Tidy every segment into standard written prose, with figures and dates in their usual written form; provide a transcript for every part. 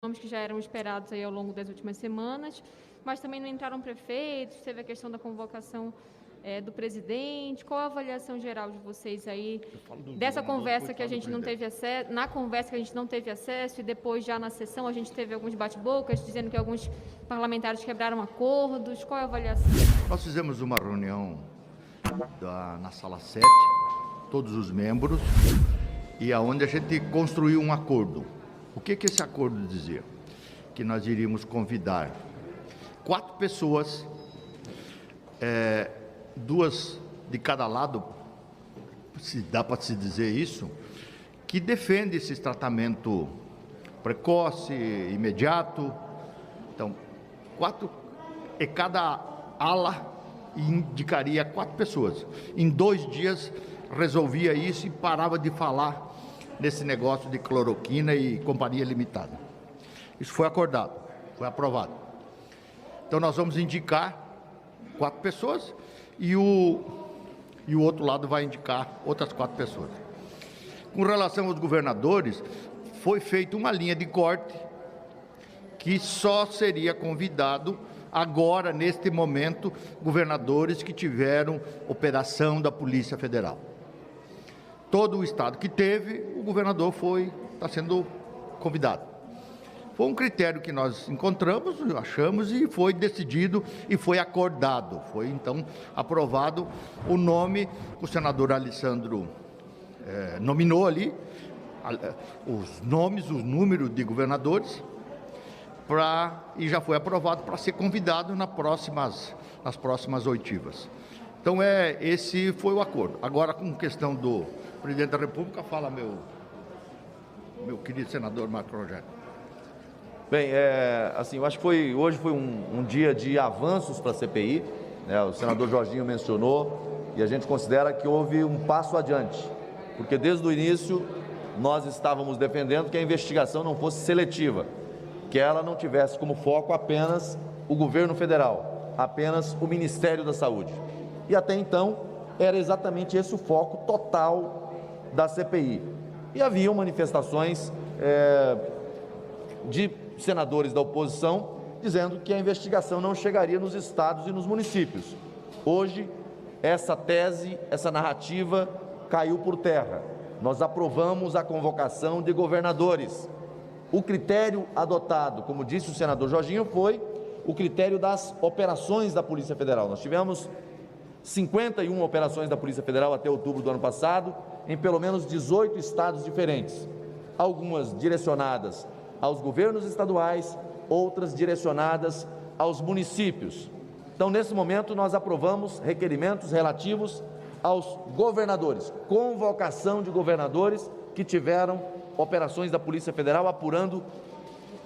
nomes que já eram esperados aí ao longo das últimas semanas, mas também não entraram prefeitos, teve a questão da convocação do presidente. Qual a avaliação geral de vocês aí dessa conversa que a gente não teve acesso, na conversa que a gente não teve acesso, e depois já na sessão a gente teve alguns bate-bocas dizendo que alguns parlamentares quebraram acordos? Qual é a avaliação? Nós fizemos uma reunião na sala 7, todos os membros, e aonde a gente construiu um acordo. O que esse acordo dizia? Que nós iríamos convidar 4 pessoas, 2 de cada lado, se dá para se dizer isso, que defende esse tratamento precoce, imediato. Então, 4, e cada ala indicaria 4 pessoas. Em 2 dias resolvia isso e parava de falar nesse negócio de cloroquina e companhia limitada. Isso foi acordado, foi aprovado. Então nós vamos indicar 4 pessoas e o outro lado vai indicar outras 4 pessoas. Com relação aos governadores, foi feita uma linha de corte que só seria convidado agora, neste momento, governadores que tiveram operação da Polícia Federal. Todo o estado que teve, o governador está sendo convidado. Foi um critério que nós encontramos, achamos, e foi decidido e foi acordado. Foi, então, aprovado o nome que o senador Alessandro nominou ali, os nomes, os números de governadores, e já foi aprovado para ser convidado nas próximas oitivas. Então, esse foi o acordo. Agora, com questão do presidente da República, fala meu querido senador Marco Rogério. Bem, assim, eu acho que hoje foi um dia de avanços para a CPI, né? O senador Jorginho mencionou, e a gente considera que houve um passo adiante, porque desde o início nós estávamos defendendo que a investigação não fosse seletiva, que ela não tivesse como foco apenas o governo federal, apenas o Ministério da Saúde. E até então era exatamente esse o foco total da CPI. E haviam manifestações de senadores da oposição dizendo que a investigação não chegaria nos estados e nos municípios. Hoje, essa tese, essa narrativa caiu por terra. Nós aprovamos a convocação de governadores. O critério adotado, como disse o senador Jorginho, foi o critério das operações da Polícia Federal. Nós tivemos 51 operações da Polícia Federal até outubro do ano passado, em pelo menos 18 estados diferentes. Algumas direcionadas aos governos estaduais, outras direcionadas aos municípios. Então, nesse momento, nós aprovamos requerimentos relativos aos governadores, convocação de governadores que tiveram operações da Polícia Federal apurando,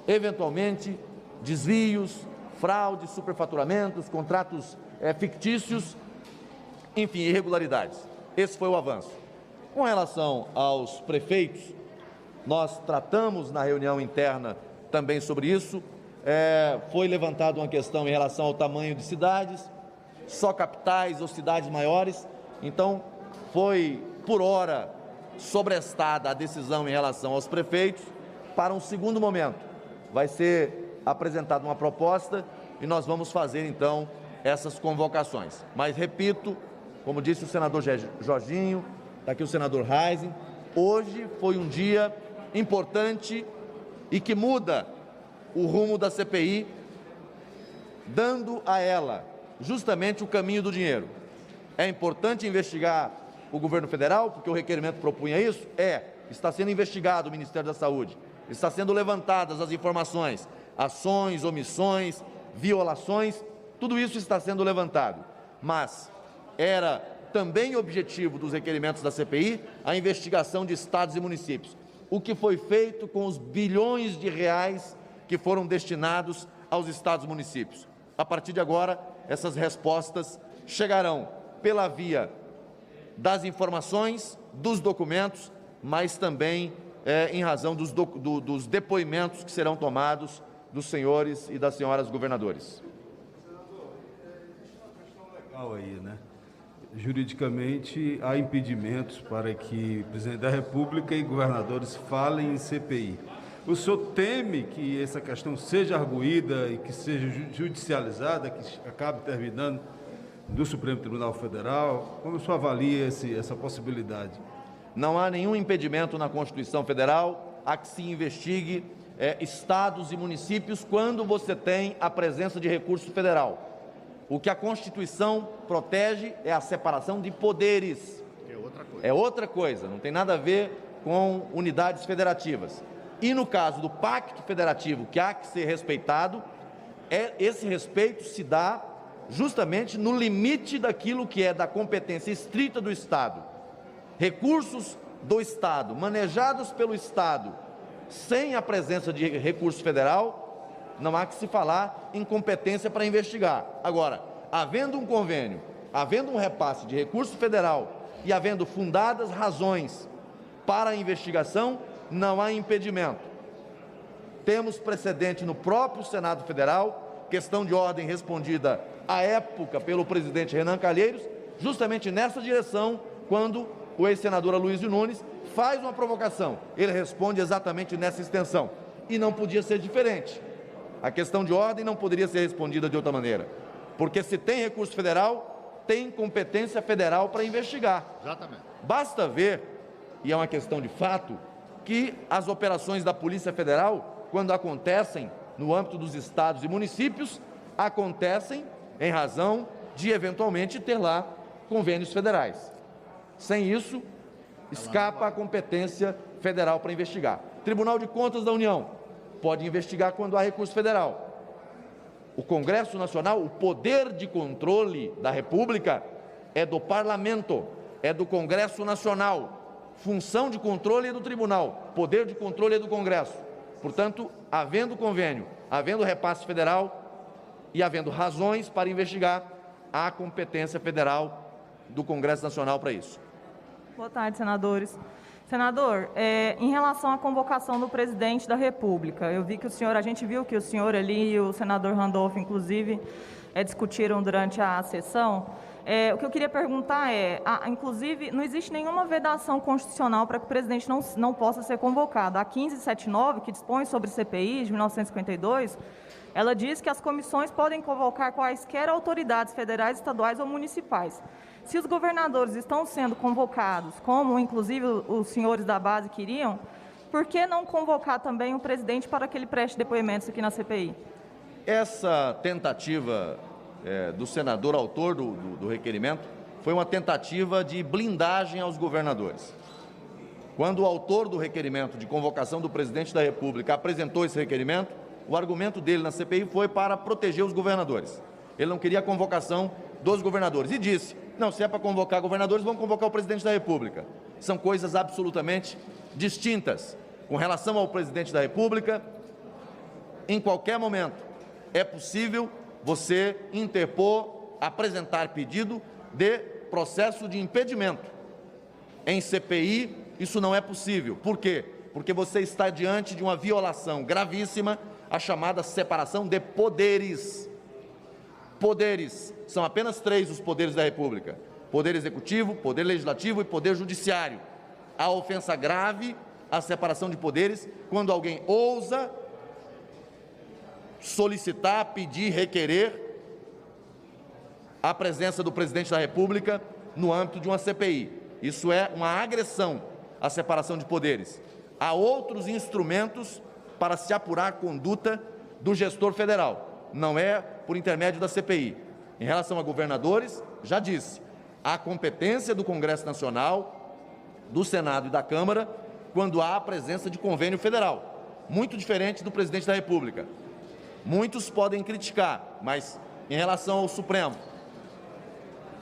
eventualmente, desvios, fraudes, superfaturamentos, contratos fictícios, enfim, irregularidades. Esse foi o avanço. Com relação aos prefeitos, nós tratamos na reunião interna também sobre isso. Foi levantada uma questão em relação ao tamanho de cidades, só capitais ou cidades maiores. Então, foi, por hora, sobrestada a decisão em relação aos prefeitos. Para um segundo momento, vai ser apresentada uma proposta e nós vamos fazer, então, essas convocações. Mas, repito, como disse o senador Jorginho, está aqui o senador Reisen, hoje foi um dia importante e que muda o rumo da CPI, dando a ela justamente o caminho do dinheiro. É importante investigar o governo federal, porque o requerimento propunha isso? Está sendo investigado o Ministério da Saúde, está sendo levantadas as informações, ações, omissões, violações, tudo isso está sendo levantado. Mas era também objetivo dos requerimentos da CPI a investigação de estados e municípios. O que foi feito com os bilhões de reais que foram destinados aos estados e municípios? A partir de agora, essas respostas chegarão pela via das informações, dos documentos, mas também em razão dos depoimentos que serão tomados dos senhores e das senhoras governadores. Legal aí, né? Juridicamente, há impedimentos para que o presidente da República e governadores falem em CPI. O senhor teme que essa questão seja arguída e que seja judicializada, que acabe terminando do Supremo Tribunal Federal? Como o senhor avalia essa possibilidade? Não há nenhum impedimento na Constituição Federal a que se investigue estados e municípios quando você tem a presença de recurso federal. O que a Constituição protege é a separação de poderes. É outra coisa, não tem nada a ver com unidades federativas. E no caso do pacto federativo, que há que ser respeitado, esse respeito se dá justamente no limite daquilo que é da competência estrita do Estado. Recursos do Estado, manejados pelo Estado, sem a presença de recurso federal, não há que se falar em competência para investigar. Agora, havendo um convênio, havendo um repasse de recurso federal e havendo fundadas razões para a investigação, não há impedimento. Temos precedente no próprio Senado Federal, questão de ordem respondida à época pelo presidente Renan Calheiros, justamente nessa direção, quando o ex-senador Aloysio Nunes faz uma provocação. Ele responde exatamente nessa extensão. E não podia ser diferente. A questão de ordem não poderia ser respondida de outra maneira. Porque se tem recurso federal, tem competência federal para investigar. Exatamente. Basta ver, e é uma questão de fato, que as operações da Polícia Federal, quando acontecem no âmbito dos estados e municípios, acontecem em razão de, eventualmente, ter lá convênios federais. Sem isso, escapa a competência federal para investigar. Tribunal de Contas da União pode investigar quando há recurso federal. O Congresso Nacional, o poder de controle da República é do Parlamento, é do Congresso Nacional. Função de controle é do Tribunal, poder de controle é do Congresso. Portanto, havendo convênio, havendo repasse federal e havendo razões para investigar, há competência federal do Congresso Nacional para isso. Boa tarde, senadores. Senador, em relação à convocação do presidente da República, a gente viu que o senhor ali e o senador Randolph, inclusive, discutiram durante a sessão. O que eu queria perguntar inclusive, não existe nenhuma vedação constitucional para que o presidente não possa ser convocado. A 1579, que dispõe sobre CPI de 1952, ela diz que as comissões podem convocar quaisquer autoridades federais, estaduais ou municipais. Se os governadores estão sendo convocados, como inclusive os senhores da base queriam, por que não convocar também o presidente para que ele preste depoimentos aqui na CPI? Essa tentativa do senador autor do requerimento foi uma tentativa de blindagem aos governadores. Quando o autor do requerimento de convocação do presidente da República apresentou esse requerimento, o argumento dele na CPI foi para proteger os governadores. Ele não queria a convocação dos governadores e disse: não, se é para convocar governadores, vamos convocar o presidente da República. São coisas absolutamente distintas. Com relação ao presidente da República, em qualquer momento é possível você interpor, apresentar pedido de processo de impedimento. Em CPI, isso não é possível. Por quê? Porque você está diante de uma violação gravíssima, a chamada separação de poderes. Poderes, são apenas 3 os poderes da República: Poder Executivo, Poder Legislativo e Poder Judiciário. A ofensa grave, a separação de poderes, quando alguém ousa solicitar, pedir, requerer a presença do presidente da República no âmbito de uma CPI. Isso é uma agressão à separação de poderes. Há outros instrumentos para se apurar a conduta do gestor federal, não é por intermédio da CPI. Em relação a governadores, já disse, há competência do Congresso Nacional, do Senado e da Câmara, quando há a presença de convênio federal, muito diferente do presidente da República. Muitos podem criticar, mas em relação ao Supremo,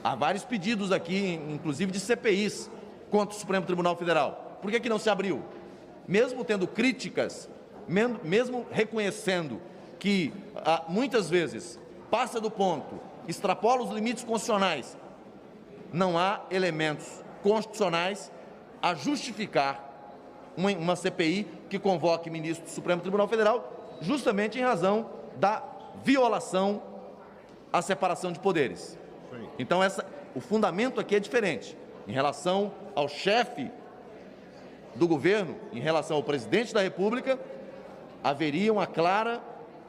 há vários pedidos aqui, inclusive de CPIs, contra o Supremo Tribunal Federal. Por que não se abriu? Mesmo tendo críticas, mesmo reconhecendo que muitas vezes passa do ponto, extrapola os limites constitucionais, não há elementos constitucionais a justificar uma CPI que convoque ministro do Supremo Tribunal Federal, justamente em razão da violação à separação de poderes. Então, o fundamento aqui é diferente. Em relação ao chefe do governo, em relação ao presidente da República, haveria uma clara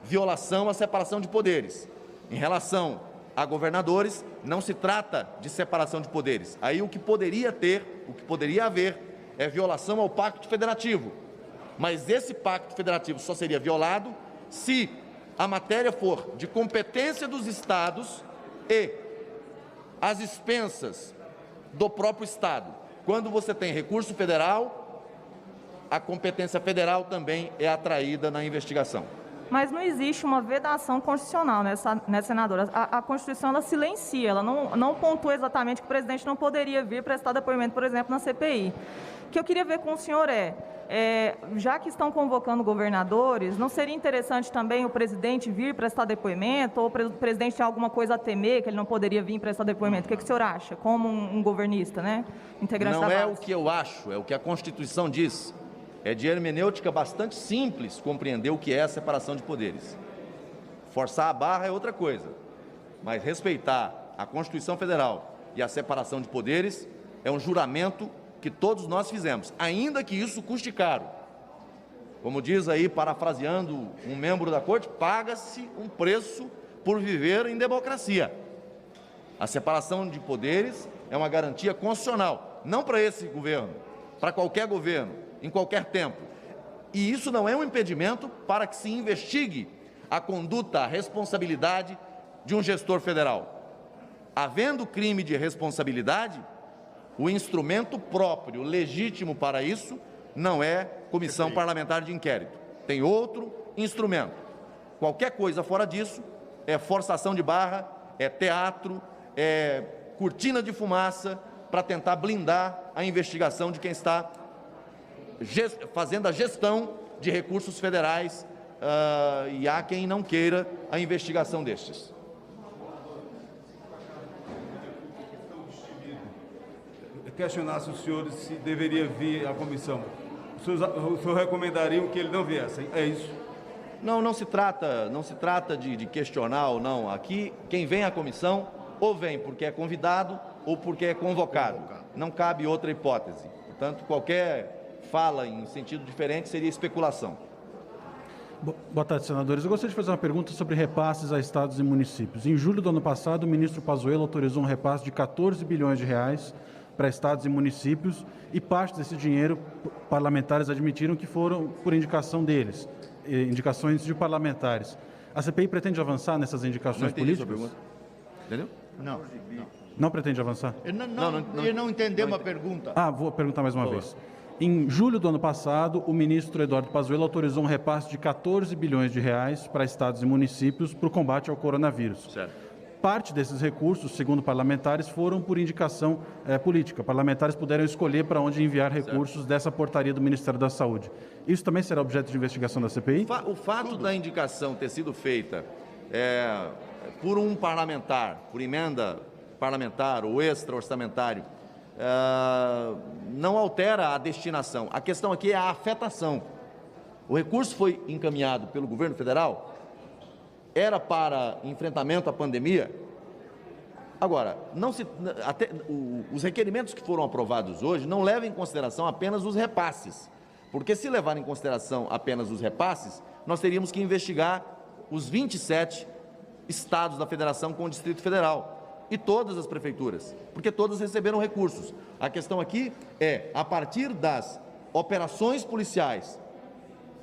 violação à separação de poderes. Em relação a governadores, não se trata de separação de poderes. Aí o que poderia haver é violação ao Pacto Federativo. Mas esse Pacto Federativo só seria violado se a matéria for de competência dos estados e às expensas do próprio estado. Quando você tem recurso federal, a competência federal também é atraída na investigação. Mas não existe uma vedação constitucional, né, senadora? A Constituição, ela silencia, ela não pontua exatamente que o presidente não poderia vir prestar depoimento, por exemplo, na CPI. O que eu queria ver com o senhor já que estão convocando governadores, não seria interessante também o presidente vir prestar depoimento, ou o presidente tem alguma coisa a temer, que ele não poderia vir prestar depoimento? O que o senhor acha, como um governista, né? Integrante da base? Não é o que eu acho, é o que a Constituição diz. É de hermenêutica bastante simples compreender o que é a separação de poderes. Forçar a barra é outra coisa, mas respeitar a Constituição Federal e a separação de poderes é um juramento que todos nós fizemos, ainda que isso custe caro. Como diz aí, parafraseando um membro da Corte, paga-se um preço por viver em democracia. A separação de poderes é uma garantia constitucional, não para esse governo, para qualquer governo, em qualquer tempo. E isso não é um impedimento para que se investigue a conduta, a responsabilidade de um gestor federal. Havendo crime de responsabilidade, o instrumento próprio, legítimo para isso, não é comissão parlamentar de inquérito. Tem outro instrumento. Qualquer coisa fora disso é forçação de barra, é teatro, é cortina de fumaça para tentar blindar a investigação de quem está fazendo a gestão de recursos federais, e há quem não queira a investigação destes. Questionar se os senhores se deveria vir à comissão. O senhor recomendaria que ele não viesse, é isso? Não se trata de questionar ou não. Aqui, quem vem à comissão, ou vem porque é convidado, ou porque é convocado. Não cabe outra hipótese. Portanto, qualquer fala em sentido diferente seria especulação. Boa tarde, senadores. Eu gostaria de fazer uma pergunta sobre repasses a estados e municípios. Em julho do ano passado, o ministro Pazuello autorizou um repasse de 14 bilhões de reais para estados e municípios, e parte desse dinheiro parlamentares admitiram que foram por indicação deles, indicações de parlamentares. A CPI pretende avançar nessas indicações políticas? Entendeu? Não. Não pretende avançar? Ele não entendeu uma pergunta. Vou perguntar mais uma vez. Em julho do ano passado, o ministro Eduardo Pazuello autorizou um repasse de 14 bilhões de reais para estados e municípios para o combate ao coronavírus. Certo. Parte desses recursos, segundo parlamentares, foram por indicação política. Parlamentares puderam escolher para onde enviar recursos dessa portaria do Ministério da Saúde. Isso também será objeto de investigação da CPI? O fato da indicação ter sido feita por um parlamentar, por emenda parlamentar ou extra-orçamentário, não altera a destinação. A questão aqui é a afetação. O recurso foi encaminhado pelo governo federal, era para enfrentamento à pandemia. Agora, os requerimentos que foram aprovados hoje não levam em consideração apenas os repasses, porque se levar em consideração apenas os repasses, nós teríamos que investigar os 27 estados da federação com o Distrito Federal e todas as prefeituras, porque todas receberam recursos. A questão aqui é, a partir das operações policiais,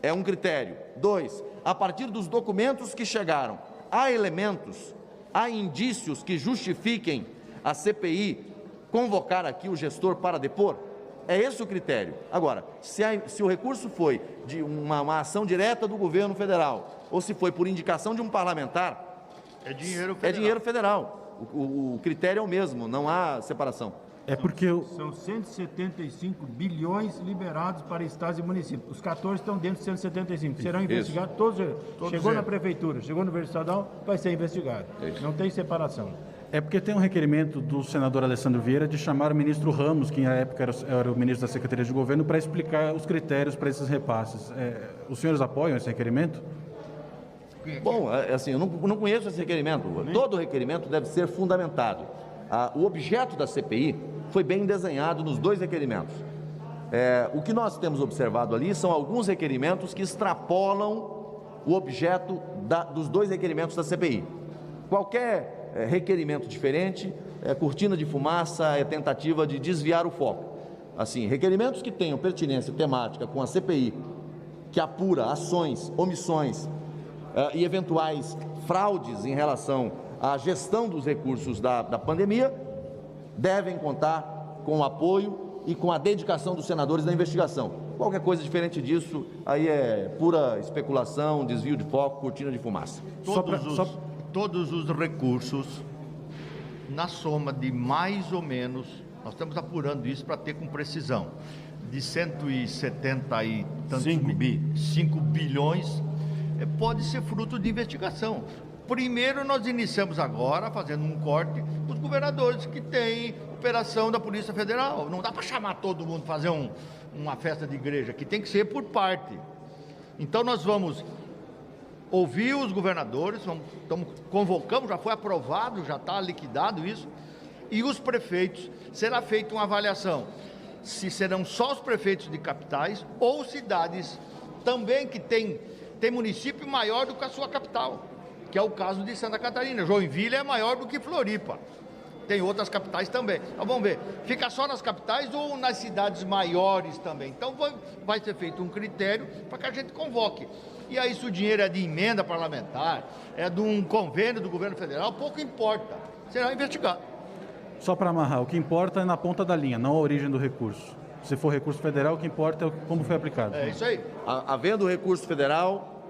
é um critério. 2, a partir dos documentos que chegaram, há elementos, há indícios que justifiquem a CPI convocar aqui o gestor para depor? É esse o critério. Agora, se o recurso foi de uma ação direta do governo federal, ou se foi por indicação de um parlamentar, é dinheiro federal. É dinheiro federal. O critério é o mesmo, não há separação. É porque São 175 bilhões liberados para estados e municípios. Os 14 estão dentro de 175. Serão investigados todos. Chegou na prefeitura, chegou no governo estadual, vai ser investigado. Não tem separação. É porque tem um requerimento do senador Alessandro Vieira de chamar o ministro Ramos, que na época era o ministro da Secretaria de Governo, para explicar os critérios para esses repasses. Os senhores apoiam esse requerimento? Bom, assim, eu não conheço esse requerimento. Todo requerimento deve ser fundamentado. O objeto da CPI foi bem desenhado nos dois requerimentos. O que nós temos observado ali são alguns requerimentos que extrapolam o objeto dos 2 requerimentos da CPI. Qualquer requerimento diferente é cortina de fumaça, é tentativa de desviar o foco. Assim, requerimentos que tenham pertinência temática com a CPI, que apura ações, omissões e eventuais fraudes em relação à gestão dos recursos da pandemia, devem contar com o apoio e com a dedicação dos senadores na investigação. Qualquer coisa diferente disso, aí é pura especulação, desvio de foco, cortina de fumaça. Todos os recursos, na soma de mais ou menos, nós estamos apurando isso para ter com precisão, de 170 e tantos 5 bilhões, pode ser fruto de investigação. Primeiro, nós iniciamos agora, fazendo um corte, os governadores que têm operação da Polícia Federal. Não dá para chamar todo mundo, fazer uma festa de igreja, que tem que ser por parte. Então, nós vamos ouvir os governadores, convocamos, já foi aprovado, já está liquidado isso, e os prefeitos, será feita uma avaliação, se serão só os prefeitos de capitais ou cidades também que tem município maior do que a sua capital, que é o caso de Santa Catarina. Joinville é maior do que Floripa. Tem outras capitais também. Então vamos ver, fica só nas capitais ou nas cidades maiores também? Então vai ser feito um critério para que a gente convoque. E aí, se o dinheiro é de emenda parlamentar, é de um convênio do governo federal, pouco importa, será investigado. Só para amarrar, o que importa é na ponta da linha, não a origem do recurso. Se for recurso federal, o que importa é como foi aplicado. É isso aí. Havendo recurso federal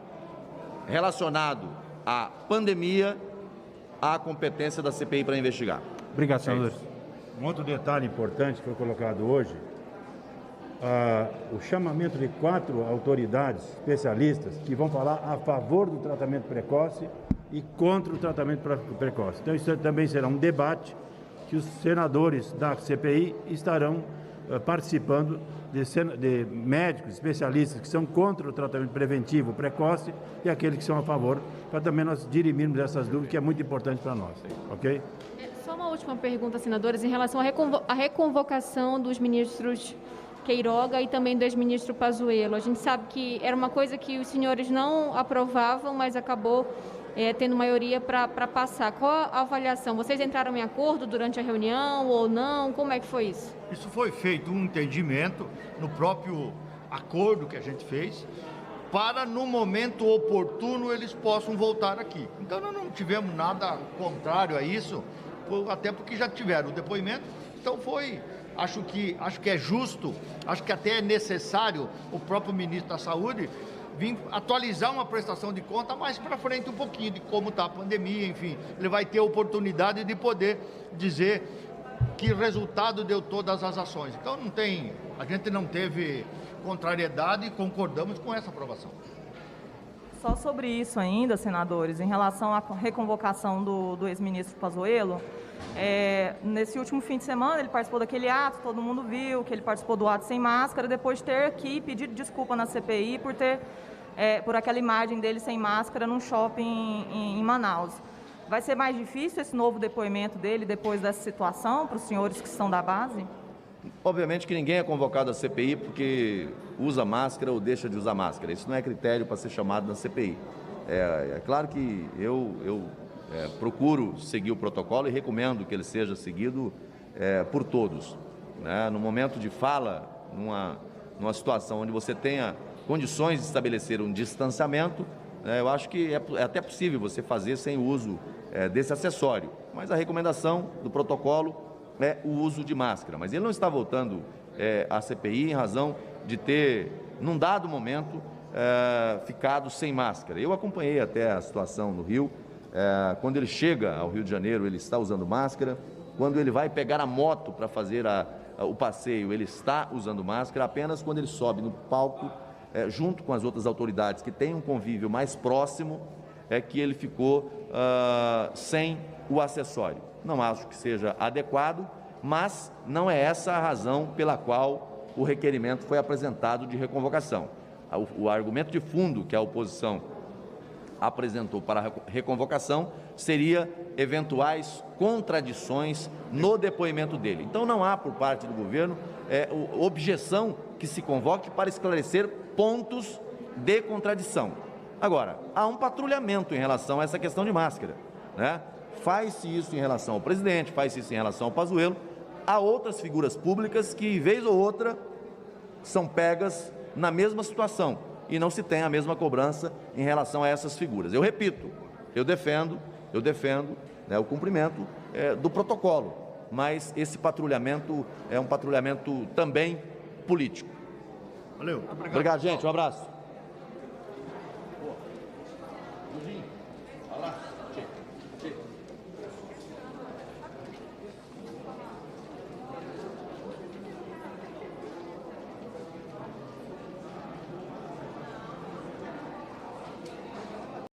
relacionado à pandemia, há competência da CPI para investigar. Obrigado, senadores. Um outro detalhe importante que foi colocado hoje, o chamamento de 4 autoridades especialistas que vão falar a favor do tratamento precoce e contra o tratamento precoce. Então, isso também será um debate que os senadores da CPI estarão participando de médicos especialistas que são contra o tratamento preventivo precoce e aqueles que são a favor, para também nós dirimirmos essas dúvidas, que é muito importante para nós, ok? Só uma última pergunta, senadores, em relação à reconvocação dos ministros Queiroga e também do ex-ministro Pazuello. A gente sabe que era uma coisa que os senhores não aprovavam, mas acabou tendo maioria para passar. Qual a avaliação? Vocês entraram em acordo durante a reunião ou não? Como é que foi isso? Isso foi feito um entendimento no próprio acordo que a gente fez, para no momento oportuno eles possam voltar aqui. Então nós não tivemos nada contrário a isso, até porque já tiveram o depoimento. Então acho que é justo, acho que até é necessário o próprio ministro da Saúde vir atualizar uma prestação de conta mais para frente um pouquinho de como está a pandemia, enfim. Ele vai ter a oportunidade de poder dizer que resultado deu todas as ações. Então a gente não teve contrariedade e concordamos com essa aprovação. Só sobre isso ainda, senadores, em relação à reconvocação do ex-ministro Pazuello, nesse último fim de semana ele participou daquele ato, todo mundo viu que ele participou do ato sem máscara, depois de ter aqui pedido desculpa na CPI por aquela imagem dele sem máscara num shopping em Manaus. Vai ser mais difícil esse novo depoimento dele depois dessa situação para os senhores que são da base? Obviamente que ninguém é convocado à CPI porque usa máscara ou deixa de usar máscara. Isso não é critério para ser chamado na CPI. É claro que eu procuro seguir o protocolo e recomendo que ele seja seguido por todos, né? No momento de fala, numa situação onde você tenha condições de estabelecer um distanciamento, eu acho que é até possível você fazer sem o uso desse acessório. Mas a recomendação do protocolo é o uso de máscara. Mas ele não está voltando à CPI em razão de ter, num dado momento, ficado sem máscara. Eu acompanhei até a situação no Rio. Quando ele chega ao Rio de Janeiro, ele está usando máscara. Quando ele vai pegar a moto para fazer o passeio, ele está usando máscara. Apenas quando ele sobe no palco, junto com as outras autoridades que têm um convívio mais próximo, é que ele ficou sem o acessório. Não acho que seja adequado, mas não é essa a razão pela qual o requerimento foi apresentado de reconvocação. O argumento de fundo que a oposição apresentou para a reconvocação seria eventuais contradições no depoimento dele. Então não há por parte do governo objeção que se convoque para esclarecer pontos de contradição. Agora, há um patrulhamento em relação a essa questão de máscara, né? Faz-se isso em relação ao presidente, faz-se isso em relação ao Pazuello. Há outras figuras públicas que, vez ou outra, são pegas na mesma situação e não se tem a mesma cobrança em relação a essas figuras. Eu repito, eu defendo, né, o cumprimento do protocolo, mas esse patrulhamento é um patrulhamento também político. Valeu. Obrigado, gente. Um abraço.